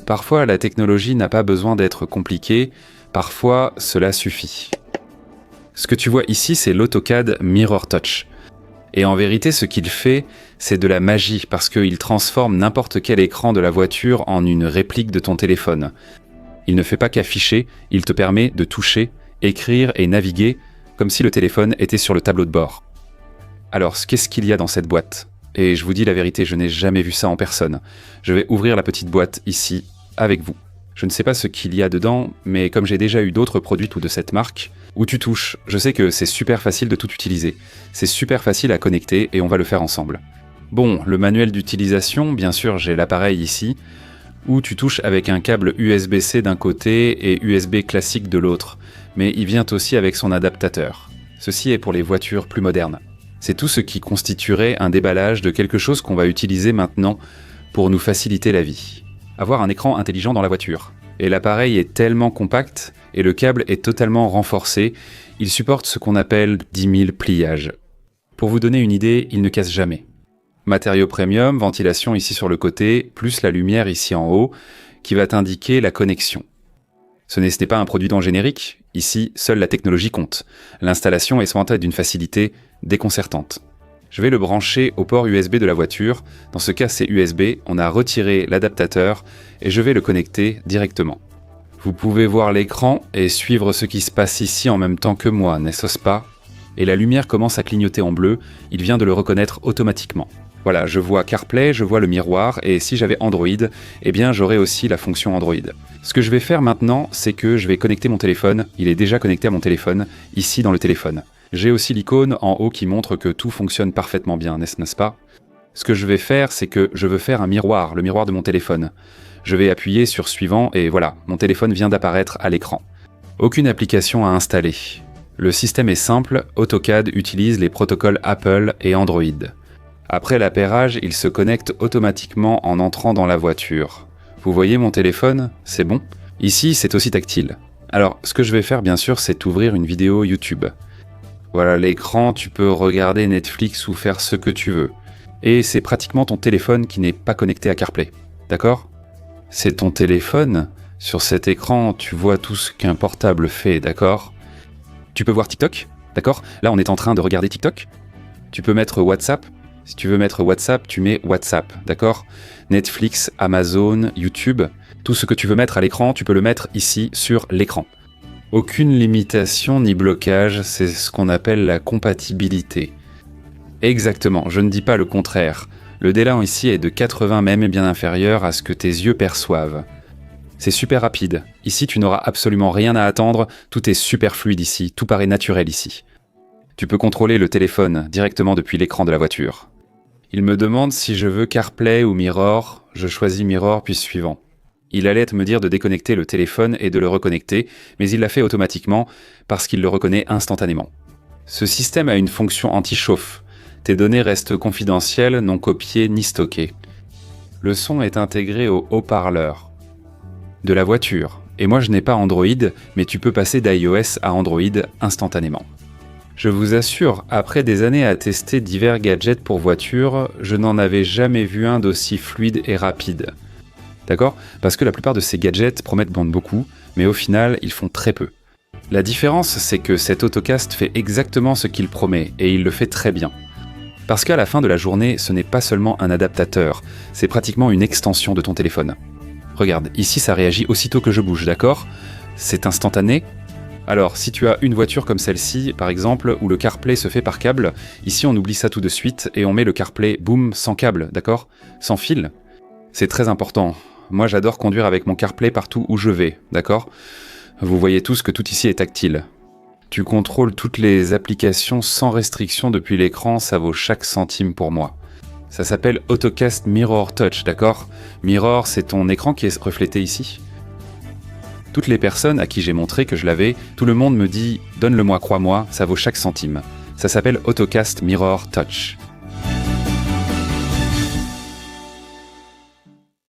Parfois, la technologie n'a pas besoin d'être compliquée, parfois cela suffit. Ce que tu vois ici, c'est l'AutoCAD Mirror Touch. Et en vérité, ce qu'il fait, c'est de la magie, parce qu'il transforme n'importe quel écran de la voiture en une réplique de ton téléphone. Il ne fait pas qu'afficher, il te permet de toucher, écrire et naviguer, comme si le téléphone était sur le tableau de bord. Alors, qu'est-ce qu'il y a dans cette boîte ? Et je vous dis la vérité, je n'ai jamais vu ça en personne. Je vais ouvrir la petite boîte ici, avec vous. Je ne sais pas ce qu'il y a dedans, mais comme j'ai déjà eu d'autres produits tout de cette marque, où tu touches, je sais que c'est super facile de tout utiliser. C'est super facile à connecter et on va le faire ensemble. Bon, le manuel d'utilisation, bien sûr, j'ai l'appareil ici, où tu touches avec un câble USB-C d'un côté et USB classique de l'autre, mais il vient aussi avec son adaptateur. Ceci est pour les voitures plus modernes. C'est tout ce qui constituerait un déballage de quelque chose qu'on va utiliser maintenant pour nous faciliter la vie. Avoir un écran intelligent dans la voiture. Et l'appareil est tellement compact et le câble est totalement renforcé, il supporte ce qu'on appelle 10 000 pliages. Pour vous donner une idée, il ne casse jamais. Matériaux premium, ventilation ici sur le côté, plus la lumière ici en haut, qui va t'indiquer la connexion. Ce n'est pas un produit dans générique, ici, seule la technologie compte. L'installation est souvent d'une facilité déconcertante. Je vais le brancher au port USB de la voiture, dans ce cas c'est USB, on a retiré l'adaptateur et je vais le connecter directement. Vous pouvez voir l'écran et suivre ce qui se passe ici en même temps que moi, n'est-ce pas ? Et la lumière commence à clignoter en bleu, il vient de le reconnaître automatiquement. Voilà, je vois CarPlay, je vois le miroir, et si j'avais Android, eh bien j'aurais aussi la fonction Android. Ce que je vais faire maintenant, c'est que je vais connecter mon téléphone, il est déjà connecté à mon téléphone, ici dans le téléphone. J'ai aussi l'icône en haut qui montre que tout fonctionne parfaitement bien, n'est-ce pas ? Ce que je vais faire, c'est que je veux faire un miroir, le miroir de mon téléphone. Je vais appuyer sur suivant et voilà, mon téléphone vient d'apparaître à l'écran. Aucune application à installer. Le système est simple, AutoCAD utilise les protocoles Apple et Android. Après l'appairage, il se connecte automatiquement en entrant dans la voiture. Vous voyez mon téléphone ? C'est bon ? Ici, c'est aussi tactile. Alors, ce que je vais faire, bien sûr, c'est ouvrir une vidéo YouTube. Voilà l'écran, tu peux regarder Netflix ou faire ce que tu veux. Et c'est pratiquement ton téléphone qui n'est pas connecté à CarPlay. D'accord ? C'est ton téléphone. Sur cet écran, tu vois tout ce qu'un portable fait, d'accord ? Tu peux voir TikTok, d'accord ? Là, on est en train de regarder TikTok. Tu peux mettre WhatsApp. Si tu veux mettre WhatsApp, tu mets WhatsApp, d'accord ? Netflix, Amazon, YouTube, tout ce que tu veux mettre à l'écran, tu peux le mettre ici sur l'écran. Aucune limitation ni blocage, c'est ce qu'on appelle la compatibilité. Exactement, je ne dis pas le contraire. Le délai ici est de 80 même bien inférieur à ce que tes yeux perçoivent. C'est super rapide. Ici, tu n'auras absolument rien à attendre, tout est super fluide ici, tout paraît naturel ici. Tu peux contrôler le téléphone directement depuis l'écran de la voiture. Il me demande si je veux CarPlay ou Mirror, je choisis Mirror puis suivant. Il allait me dire de déconnecter le téléphone et de le reconnecter, mais il l'a fait automatiquement parce qu'il le reconnaît instantanément. Ce système a une fonction anti-chauffe. Tes données restent confidentielles, non copiées ni stockées. Le son est intégré au haut-parleur de la voiture. Et moi je n'ai pas Android, mais tu peux passer d'iOS à Android instantanément. Je vous assure, après des années à tester divers gadgets pour voiture, je n'en avais jamais vu un d'aussi fluide et rapide. D'accord ? Parce que la plupart de ces gadgets promettent beaucoup, mais au final, ils font très peu. La différence, c'est que cet AutoCAD fait exactement ce qu'il promet, et il le fait très bien. Parce qu'à la fin de la journée, ce n'est pas seulement un adaptateur, c'est pratiquement une extension de ton téléphone. Regarde, ici ça réagit aussitôt que je bouge, d'accord ? C'est instantané. Alors, si tu as une voiture comme celle-ci, par exemple, où le CarPlay se fait par câble, ici on oublie ça tout de suite, et on met le CarPlay, boum, sans câble, d'accord ? Sans fil. C'est très important. Moi, j'adore conduire avec mon CarPlay partout où je vais, d'accord ? Vous voyez tous que tout ici est tactile. Tu contrôles toutes les applications sans restriction depuis l'écran, ça vaut chaque centime pour moi. Ça s'appelle AutoCAD Mirror Touch, d'accord ? Mirror, c'est ton écran qui est reflété ici. Toutes les personnes à qui j'ai montré que je l'avais, tout le monde me dit « Donne-le-moi, crois-moi, ça vaut chaque centime ». Ça s'appelle AutoCAD Mirror Touch.